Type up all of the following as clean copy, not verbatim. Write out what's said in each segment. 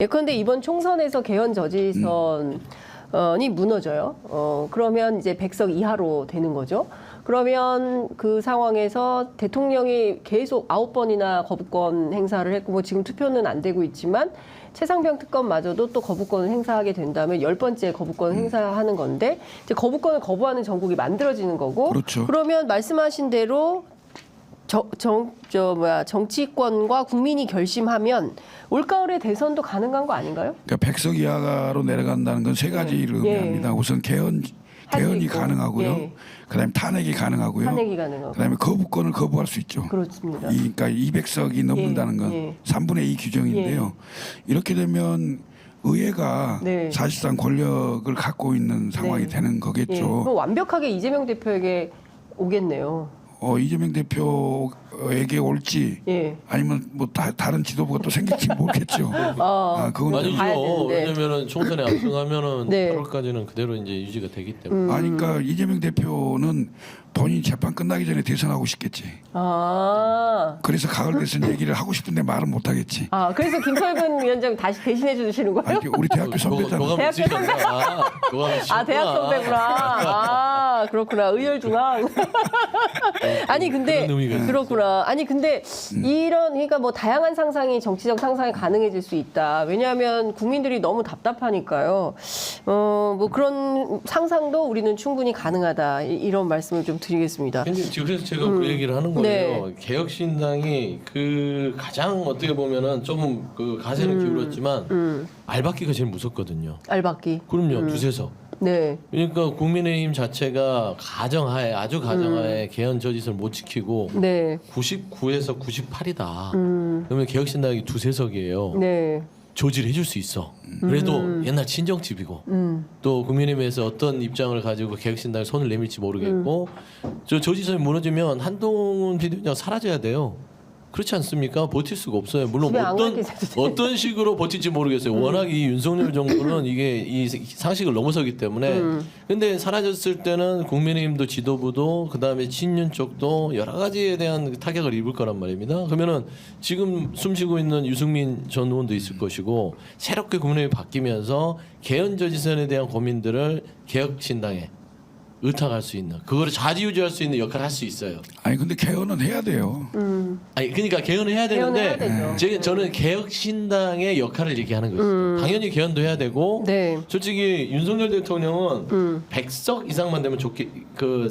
예컨대 이번 총선에서 개헌 저지선이 무너져요. 그러면 이제 100석 이하로 되는 거죠. 그러면 그 상황에서 대통령이 계속 9번이나 거부권 행사를 했고, 뭐 지금 투표는 안 되고 있지만 최상병 특검마저도 또 거부권을 행사하게 된다면 10번째 거부권 행사하는 건데, 이제 거부권을 거부하는 전국이 만들어지는 거고, 그렇죠. 그러면 말씀하신 대로 정치권과 국민이 결심하면 올가을에 대선도 가능한 거 아닌가요? 그러니까 100석 이하로 내려간다는 건 세 가지를 의미합니다. 우선 개헌이 가능하고요. 예. 그다음에 탄핵이 가능하고요. 탄핵이 가능하고. 그다음에 거부권을 거부할 수 있죠. 그렇습니다. 그러니까 200석이 넘는다는 건 예. 3분의 2 규정인데요. 이렇게 되면 의회가 네. 사실상 권력을 갖고 있는 상황이 네. 되는 거겠죠. 예. 그럼 완벽하게 이재명 대표에게 오겠네요. 이재명 대표에게 올지 예. 아니면 뭐 다른 지도부가 또 생길지 모르겠죠. 그건 봐야 아니죠. 되는데. 왜냐면은 총선에 압승하면은 네. 8월까지는 그대로 이제 유지가 되기 때문에. 그러니까 이재명 대표는 본인 재판 끝나기 전에 대선하고 싶겠지. 그래서 가을 대선 얘기를 하고 싶은데 말은 못 하겠지. 그래서 김철근 위원장 다시 대신해 주시는 거예요? 아니, 우리 대학교 선배잖아. 교감 있으셨나? 대학 선배구나. 그렇구나. 의열중앙. 아니 근데 그런 의미가 그렇구나. 아니 근데 그러니까 뭐 다양한 상상이 정치적 상상이 가능해질 수 있다. 왜냐하면 국민들이 너무 답답하니까요. 뭐 그런 상상도 우리는 충분히 가능하다. 이런 말씀을 좀 드리겠습니다. 그래서 제가 그 얘기를 하는 거예요. 네. 개혁신당이 그 가장 어떻게 보면은 조금 그 가세는 기울었지만 알박기가 제일 무섭거든요. 알박기. 그럼요, 두세석. 네. 그러니까 국민의힘 자체가 아주 가정하에 개헌 저지선을 못 지키고 네. 99에서 98이다. 그러면 개혁신당이 두세석이에요. 네. 조지를 해줄 수 있어. 그래도 옛날 친정집이고 또 국민의힘에서 어떤 입장을 가지고 개혁신당에 손을 내밀지 모르겠고 저 조지선이 무너지면 한동훈 비대위원장 사라져야 돼요. 그렇지 않습니까? 버틸 수가 없어요. 물론 집에 안 가게 돼도 어떤 식으로 버틸지 모르겠어요. 워낙 이 윤석열 정부는 이게 이 상식을 넘어서기 때문에. 근데 사라졌을 때는 국민의힘도 지도부도 그다음에 친윤 쪽도 여러 가지에 대한 타격을 입을 거란 말입니다. 그러면은 지금 숨쉬고 있는 유승민 전 의원도 있을 것이고 새롭게 국민의힘이 바뀌면서 개헌 저지선에 대한 고민들을 개혁신당에 의탁할 수 있는 그거를 좌지우지할 수 있는 역할을 할 수 있어요. 아니 근데 개헌은 해야 돼요. 아니 그러니까 개헌을 해야 되는데 개헌을 해야 되죠. 저는 개혁신당의 역할을 얘기하는 것입니다. 당연히 개헌도 해야 되고 네. 솔직히 윤석열 대통령은 100석 이상만 되면 좋게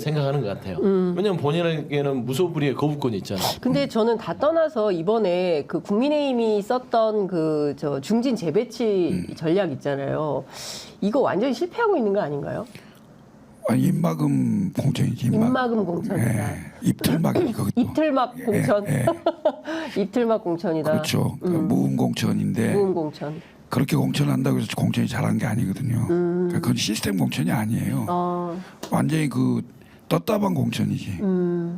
생각하는 것 같아요. 왜냐하면 본인에게는 무소불위의 거부권이 있잖아요. 근데 저는 다 떠나서 이번에 그 국민의힘이 썼던 저 중진 재배치 전략 있잖아요. 이거 완전히 실패하고 있는 거 아닌가요? 아니, 입막음 공천이지. 입막음 공천이다. 입틀막이 그것도. 이틀막 공천. 이틀막 공천이다. 그렇죠. 무음 공천인데 무음 공천. 그렇게 공천한다고 해서 공천이 잘한 게 아니거든요. 그러니까 그건 시스템 공천이 아니에요. 완전히 그 떴다방 공천이지.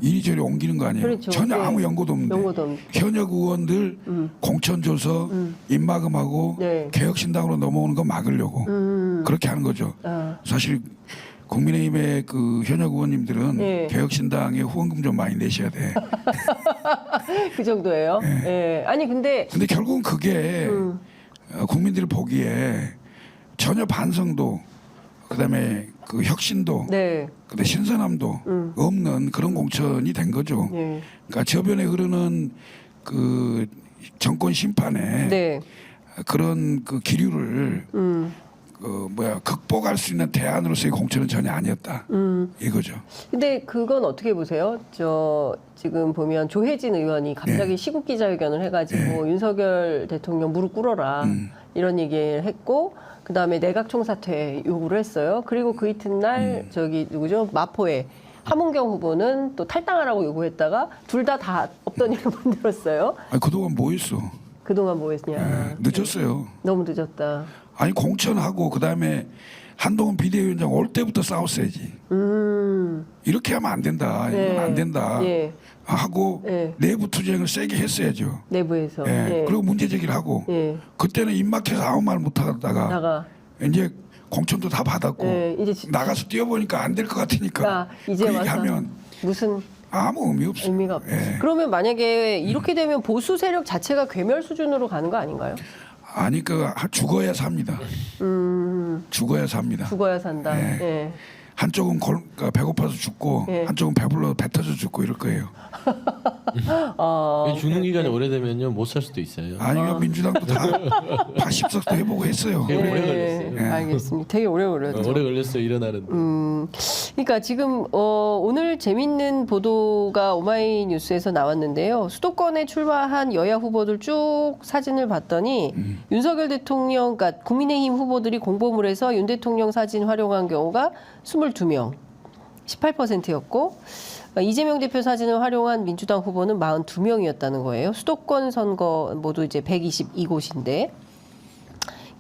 이리저리 옮기는 거 아니에요. 그렇죠. 전혀 네. 아무 연고도 없는데 연고도 없는데. 현역 의원들 공천 줘서 입막음하고 네. 개혁신당으로 넘어오는 거 막으려고 그렇게 하는 거죠. 사실 국민의힘의 그 현역 의원님들은 네. 개혁신당에 후원금 좀 많이 내셔야 돼. 그 정도예요. 예. 아니 근데 결국은 그게 국민들이 보기에 전혀 반성도 그다음에 그 혁신도 네. 그다음에 신선함도 없는 그런 공천이 된 거죠. 네. 그러니까 저변에 흐르는 그 정권 심판에 네. 그런 그 기류를 극복할 수 있는 대안으로서의 공천은 전혀 아니었다. 이거죠. 근데 그건 어떻게 보세요? 지금 보면 조혜진 의원이 갑자기 시국 기자회견을 해가지고 윤석열 대통령 무릎 꿇어라 이런 얘기를 했고, 그 다음에 내각 총사퇴 요구를 했어요. 그리고 그 이튿날 누구죠? 마포에 함은경 후보는 또 탈당하라고 요구했다가 둘 다 없던 일을 만들었어요. 아니, 그동안 뭐 했어? 그동안 뭐 했냐? 늦었어요. 너무 늦었다. 아니 공천하고 그다음에 한동훈 비대위원장 올 때부터 싸웠어야지. 이렇게 하면 안 된다. 이건 안 된다. 예. 하고 내부 투쟁을 세게 했어야죠. 내부에서. 그리고 문제 제기를 하고 그때는 입막혀서 아무 말 못 하다가 이제 공천도 다 받았고 이제 나가서 뛰어보니까 안 될 것 같으니까 이제 그 와서 얘기하면 무슨 아무 의미 없어. 의미가 없어. 그러면 만약에 이렇게 되면 보수 세력 자체가 괴멸 수준으로 가는 거 아닌가요? 아니 죽어야 삽니다. 죽어야 삽니다. 죽어야 산다. 네. 예. 한쪽은 배고파서 죽고 예. 한쪽은 배불러서 배 터져 죽고 이럴 거예요. 죽는 기간이 오래되면요 못 살 수도 있어요. 아니요 민주당도 다 80석도 해보고 했어요. 되게 오래 예, 걸렸어요. 알겠습니다. 되게 오래 걸렸죠. 오래 걸렸어요 일어나는데. 그러니까 지금 오늘 재밌는 보도가 오마이뉴스에서 나왔는데요. 수도권에 출마한 여야 후보들 쭉 사진을 봤더니 윤석열 대통령, 그러니까 국민의힘 후보들이 공보물에서 윤 대통령 사진 활용한 경우가 22명, 18%였고 이재명 대표 사진을 활용한 민주당 후보는 42명이었다는 거예요. 수도권 선거 모두 이제 122곳인데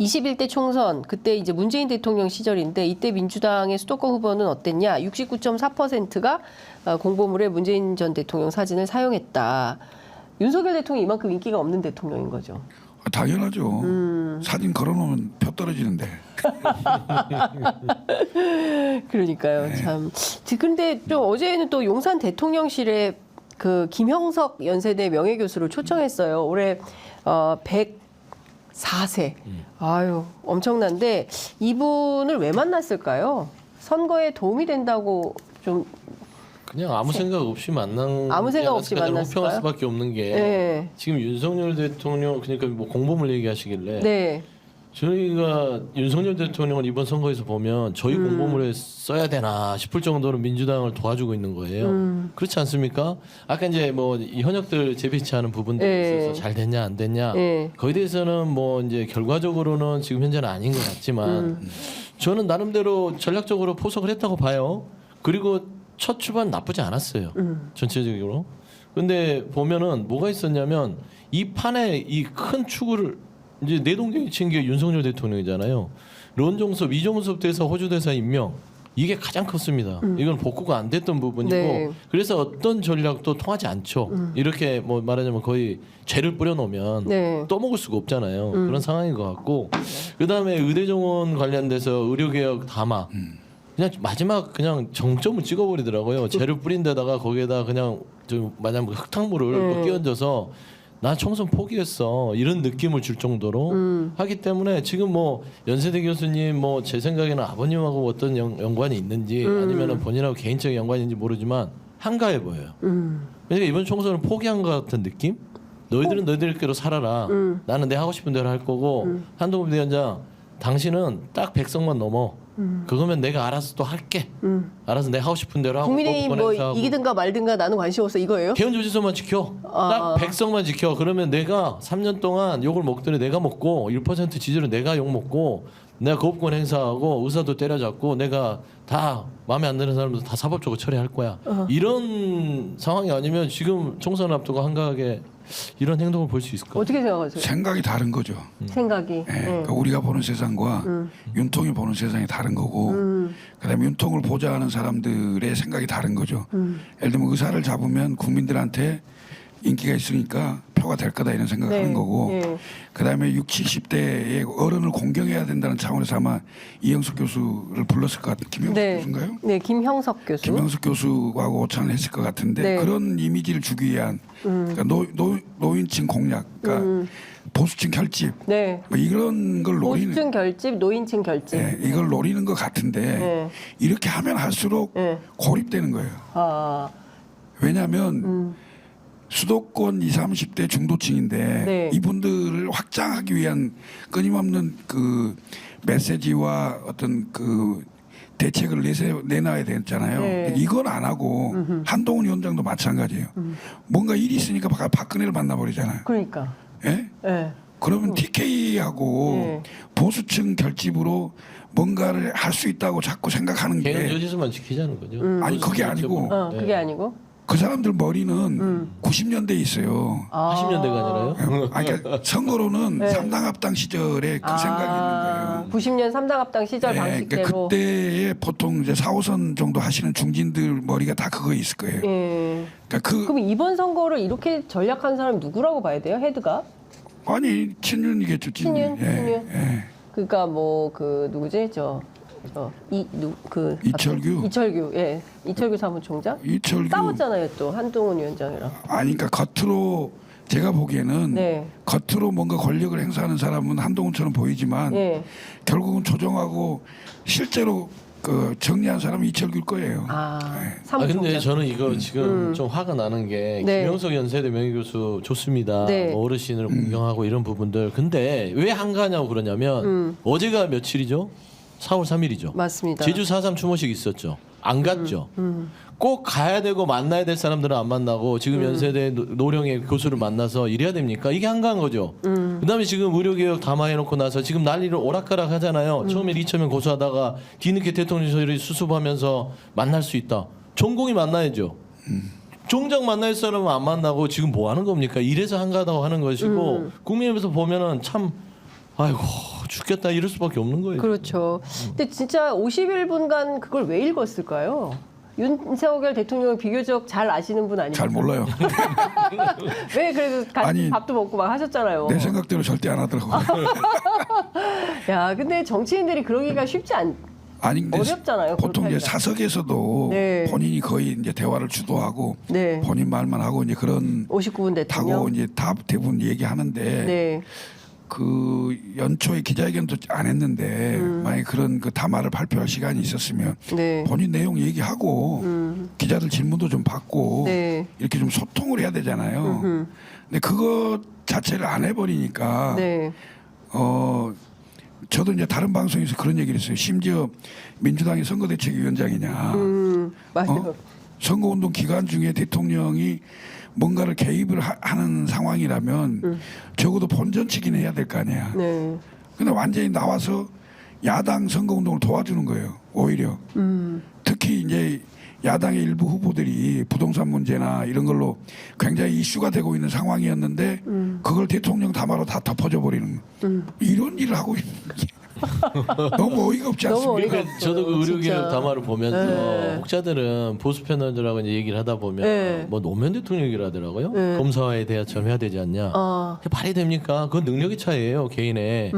21대 총선 그때 이제 문재인 대통령 시절인데 이때 민주당의 수도권 후보는 어땠냐? 69.4%가 공보물에 문재인 전 대통령 사진을 사용했다. 윤석열 대통령이 이만큼 인기가 없는 대통령인 거죠. 당연하죠. 사진 걸어놓으면 표 떨어지는데. 그러니까요. 참. 근데 좀 어제는 또 용산 대통령실에 그 김형석 연세대 명예교수를 초청했어요. 올해 104세. 아유, 엄청난데 이분을 왜 만났을까요? 선거에 도움이 된다고 좀 그냥 아무 생각 없이 만난 아무 생각 없이 만났을까요? 호평할 수밖에 없는 게 네. 지금 윤석열 대통령 그러니까 뭐 공보물 얘기하시길래 네. 저희가 윤석열 대통령을 이번 선거에서 보면 저희 공보물에 써야 되나 싶을 정도로 민주당을 도와주고 있는 거예요. 그렇지 않습니까? 아까 이제 뭐 이 현역들 재배치하는 부분들에 네. 있어서 잘 됐냐 안 됐냐 네. 거기에 대해서는 뭐 이제 결과적으로는 지금 현재는 아닌 것 같지만 저는 나름대로 전략적으로 포석을 했다고 봐요. 그리고 첫 출발 나쁘지 않았어요. 전체적으로. 근데 보면은 뭐가 있었냐면 이 판에 이 큰 축을 이제 내동경이 친 게 윤석열 대통령이잖아요. 론종섭, 이종섭 대사, 호주 대사 임명 이게 가장 컸습니다. 이건 복구가 안 됐던 부분이고 네. 그래서 어떤 전략도 통하지 않죠. 이렇게 뭐 말하자면 거의 죄를 뿌려놓으면 네. 떠먹을 수가 없잖아요. 그런 상황인 것 같고 그 다음에 의대 정원 관련돼서 의료개혁 담화 그냥 마지막 그냥 정점을 찍어버리더라고요. 죄를 뿌린 데다가 거기에다 그냥 좀 마냥 흙탕물을 끼얹어서 나 총선 포기했어 이런 느낌을 줄 정도로 하기 때문에 지금 뭐 연세대 교수님 뭐 제 생각에는 아버님하고 어떤 연관이 있는지 아니면은 본인하고 개인적인 연관인지 모르지만 한가해 보여요. 그러니까 이번 총선을 포기한 것 같은 느낌? 너희들은 너희들끼리 살아라. 나는 내 하고 싶은 대로 할 거고 한동훈 위원장 당신은 딱 100석만 넘어. 그거면 내가 알아서 또 할게. 알아서 내가 하고 싶은 대로 하고 국민의힘 뭐 행사하고. 이기든가 말든가 나는 관심 없어 이거예요? 개헌조지서만 지켜. 딱 100석만 지켜. 그러면 내가 3년 동안 욕을 먹더니 내가 먹고 1% 지지로 내가 욕 먹고 내가 거부권 행사하고 의사도 때려잡고 내가 다 마음에 안 드는 사람들 다 사법적으로 처리할 거야. 이런 상황이 아니면 지금 총선 앞두고 한가하게 이런 행동을 볼 수 있을까? 어떻게 생각하세요? 생각이 다른 거죠. 생각이. 예, 그러니까 우리가 보는 세상과 윤통이 보는 세상이 다른 거고 그다음에 윤통을 보좌하는 사람들의 생각이 다른 거죠. 예를 들면 의사를 잡으면 국민들한테 인기가 있으니까 표가 될 거다 이런 생각을 네. 하는 거고 네. 그다음에 60, 70대의 어른을 공경해야 된다는 차원에서 아마 이영석 교수를 불렀을 것 같은 김영석 네. 교수인가요? 네, 김형석 교수. 김영석 교수하고 오찬을 했을 것 같은데 네. 그런 이미지를 주기 위한 그러니까 노인층 공략, 그러니까 보수층 결집 네. 뭐 이런 걸 노리는 보수층 결집, 노인층 결집. 예, 이걸 노리는 것 같은데 네. 이렇게 하면 할수록 네. 고립되는 거예요. 아, 왜냐하면 수도권 20, 30대 중도층인데 네. 이분들을 확장하기 위한 끊임없는 그 메시지와 어떤 그 대책을 내놔야 되잖아요. 네. 이건 안 하고 한동훈 위원장도 마찬가지예요. 뭔가 일이 있으니까 박근혜를 만나버리잖아요. 그러니까. 예? 네. 그러면 TK하고 네. 보수층 결집으로 뭔가를 할 수 있다고 자꾸 생각하는 게 개헌조지서만 지키자는 거죠. 아니 그게 아니고 그게 아니고. 그 사람들 머리는 90년대에 있어요. 80년대가 아니라요? 아니, 그러니까 선거로는 네. 삼당합당 시절에 그 생각이 있는 거예요. 90년 삼당합당 시절 그러니까 방식대로. 그때에 보통 이제 4호선 정도 하시는 중진들 머리가 다 그거 있을 거예요. 예. 그러니까 그럼 이번 선거를 이렇게 전략한 사람이 누구라고 봐야 돼요? 헤드가? 아니 친윤이겠죠. 친윤? 예, 친윤? 예. 그러니까 뭐 그 누구지? 이철규? 이철규. 예. 이철규 사무총장? 이철규 싸웠잖아요, 또 한동훈 위원장이랑. 아니 그러니까 겉으로 제가 보기에는 네. 겉으로 뭔가 권력을 행사하는 사람은 한동훈처럼 보이지만 네. 결국은 조정하고 실제로 그 정리한 사람은 이철규일 거예요. 근데 사무총장. 저는 이거 지금 좀 화가 나는 게 네. 김영석 연세대 명예교수 좋습니다. 네. 뭐 어르신을 공경하고 이런 부분들. 근데 왜 안 가냐고 그러냐면 어제가 며칠이죠? 4월 3일이죠. 맞습니다. 제주 4.3 추모식 있었죠. 안 갔죠. 꼭 가야 되고 만나야 될 사람들은 안 만나고 지금 연세대 노령의 교수를 만나서 이래야 됩니까? 이게 한가한 거죠. 그다음에 지금 의료개혁 담화해놓고 나서 지금 난리를 오락가락 하잖아요. 처음에 2,000명 고소하다가 뒤늦게 대통령실이 수습하면서 만날 수 있다. 전공이 만나야죠. 정작 만날 사람은 안 만나고 지금 뭐 하는 겁니까? 이래서 한가하다고 하는 것이고 국민의힘에서 보면은 참 아이고 죽겠다 이럴 수밖에 없는 거예요. 그렇죠. 근데 진짜 51분간 그걸 왜 읽었을까요? 윤석열 대통령을 비교적 잘 아시는 분 아니에요? 잘 몰라요. 왜 그래도 같이 아니, 밥도 먹고 막 하셨잖아요. 내 생각대로 절대 안 하더라고. 야, 근데 정치인들이 그러기가 쉽지 않. 아니 근데 어렵잖아요, 보통 그렇게 이제 하기가. 사석에서도 네. 본인이 거의 이제 대화를 주도하고 네. 본인 말만 하고 이제 그런 59분 대통령. 타고 이제 다 대부분 얘기하는데 네. 그 연초에 기자회견도 안 했는데 만약 그런 그 담화를 발표할 시간이 있었으면 네. 본인 내용 얘기하고 기자들 질문도 좀 받고 네. 이렇게 좀 소통을 해야 되잖아요. 근데 그거 자체를 안 해버리니까 네. 저도 이제 다른 방송에서 그런 얘기를 했어요. 심지어 민주당이 선거대책위원장이냐. 맞아요. 선거운동 기간 중에 대통령이 뭔가를 개입을 하는 상황이라면 적어도 본전 측이는 해야 될 거 아니야. 네. 근데 완전히 나와서 야당 선거운동을 도와주는 거예요. 오히려. 특히 이제 야당의 일부 후보들이 부동산 문제나 이런 걸로 굉장히 이슈가 되고 있는 상황이었는데 그걸 대통령 담화로 다 덮어져 버리는 이런 일을 하고 있는 게 너무 어이가 없지 너무 않습니까? 어이가 그러니까 저도 그 진짜. 의료개혁 담화를 보면서 네. 혹자들은 보수 패널들하고 이제 얘기를 하다 보면 네. 뭐 노무현 대통령 얘기를 하더라고요. 네. 검사와의 대화처럼 해야 되지 않냐. 아. 그게 말이 됩니까? 그건 능력의 차이예요, 개인의.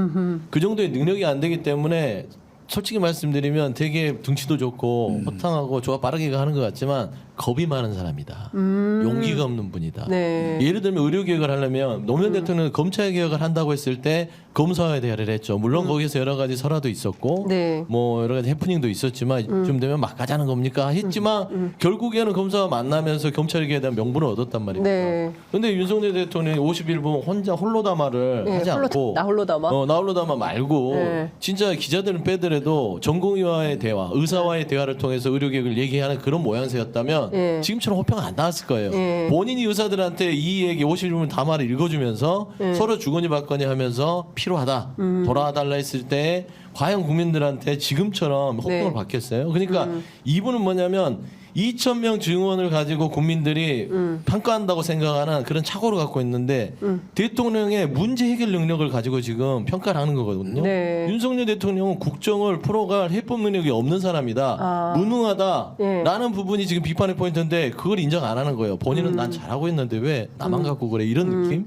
그 정도의 능력이 안 되기 때문에 솔직히 말씀드리면 되게 등치도 좋고 호탕하고 조화 빠르게 하는 것 같지만 겁이 많은 사람이다. 용기가 없는 분이다. 네. 예를 들면 의료개혁을 하려면 노무현 대통령은 검찰개혁을 한다고 했을 때 검사와의 대화를 했죠. 물론 거기서 여러 가지 설화도 있었고 네. 뭐 여러 가지 해프닝도 있었지만 좀 되면 막 가자는 겁니까 했지만 결국에는 검사와 만나면서 검찰개혁에 대한 명분을 얻었단 말입니다. 네. 근데 윤석열 대통령이 51분 혼자 홀로 담화를 네, 하지 않고 나 홀로 담아? 나 홀로 담화 말고 네. 진짜 기자들은 빼더라도 전공의와의 대화, 의사와의 대화를 통해서 의료개혁을 얘기하는 그런 모양새였다면 네. 지금처럼 호평 안 나왔을 거예요. 네. 본인이 의사들한테 이 얘기 51분 담화를 읽어주면서 서로 주거니 받거니 하면서 필요하다 돌아와달라 했을 때 과연 국민들한테 지금처럼 호평을 네. 받겠어요? 그러니까 이분은 뭐냐면 2,000명 증원을 가지고 국민들이 평가한다고 생각하는 그런 착오를 갖고 있는데 대통령의 문제 해결 능력을 가지고 지금 평가를 하는 거거든요. 네. 윤석열 대통령은 국정을 풀어갈 해법 능력이 없는 사람이다. 아. 무능하다라는 부분이 지금 비판의 포인트인데 그걸 인정 안 하는 거예요. 본인은 난 잘하고 있는데 왜 나만 갖고 그래 이런 느낌?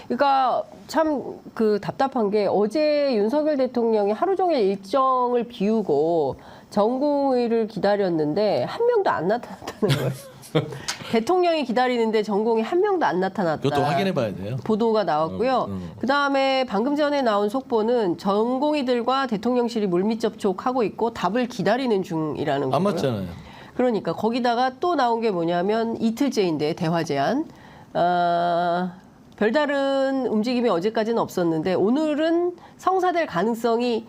그러니까 참 그 답답한 게 어제 윤석열 대통령이 하루 종일 일정을 비우고 전공의를 기다렸는데 한 명도 안 나타났다는 거예요. 대통령이 기다리는데 전공이 한 명도 안 나타났다. 그것도 확인해 봐야 돼요. 보도가 나왔고요. 그다음에 방금 전에 나온 속보는 전공의들과 대통령실이 물밑 접촉하고 있고 답을 기다리는 중이라는 거예요. 안 맞잖아요. 그러니까 거기다가 또 나온 게 뭐냐면 이틀째인데 대화 제안. 별다른 움직임이 어제까지는 없었는데 오늘은 성사될 가능성이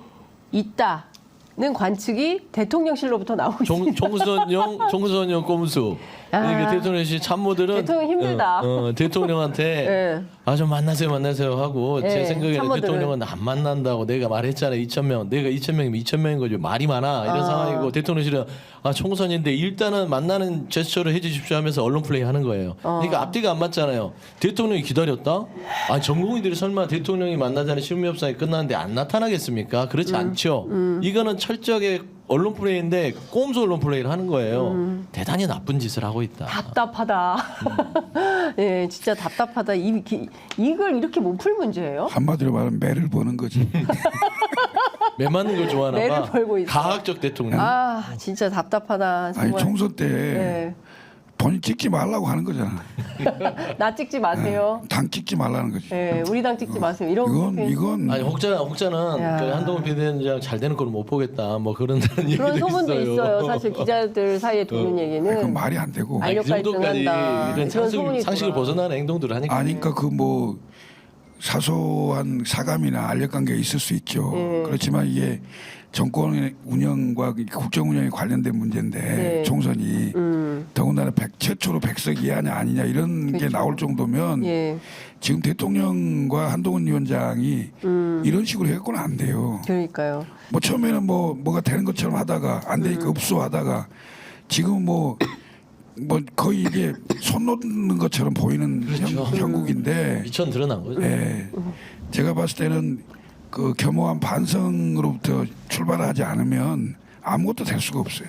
있다는 관측이 대통령실로부터 나오고 있습니다. 총선용 꼼수. 그러니까 대통령실 참모들은 대통령 힘들다. 대통령한테 네. 좀 만나세요 하고 네, 제 생각에는 참모들은. 대통령은 안 만난다고 내가 말했잖아요. 2,000명. 내가 2,000명이면 2,000명인 거죠. 말이 많아. 이런 상황이고 대통령실은 총선인데 일단은 만나는 제스처를 해 주십시오 하면서 언론 플레이 하는 거예요. 그러니까 앞뒤가 안 맞잖아요. 대통령이 기다렸다? 전공의들이 설마 대통령이 만나자는 실무협상이 끝났는데 안 나타나겠습니까? 그렇지 않죠. 이거는 철저하게 언론 플레이인데 꼼수 언론 플레이를 하는 거예요. 대단히 나쁜 짓을 하고 있다. 답답하다. 예, 진짜 답답하다. 이걸 이렇게 못 풀 문제예요? 한마디로 말하면 매를 보는 거지. 매 맞는 걸 좋아하나 매를 봐. 벌고 있어. 가학적 대통령. 진짜 답답하다. 아니 정말. 총선 때 네. 본인 찍지 말라고 하는 거잖아. 나 찍지 마세요. 당 찍지 말라는 거지. 예, 우리 당 찍지 마세요. 이런 이건 아니 혹자는 야. 그 한동훈 비대위원장 잘 되는 걸 못 보겠다 뭐 그런다는 얘기도 그런 소문도 있어요. 있어요. 사실 기자들 사이에 도는 얘기는 그건 말이 안 되고. 아니, 그 정도까지 갈등한다. 이런 그런 소문이 상식을 있구나. 벗어나는 행동들을 하니까. 아니까 그 뭐 사소한 사감이나 알력 관계가 있을 수 있죠. 그렇지만 이게 정권 운영과 국정 운영에 관련된 문제인데 네. 총선이 더군다나 최초로 100석 이하냐 아니냐 이런 게 그렇죠. 나올 정도면 예, 지금 대통령과 한동훈 위원장이 이런 식으로 해갖고는 안 돼요. 그러니까요. 뭐 처음에는 뭐가 되는 것처럼 하다가 안 되니까 읍소하다가 지금 뭐 거의 이게 손 놓는 것처럼 보이는 그렇죠. 형국인데 미천 드러난 거죠. 예, 제가 봤을 때는 그 겸허한 반성으로부터 출발하지 않으면 아무것도 될 수가 없어요.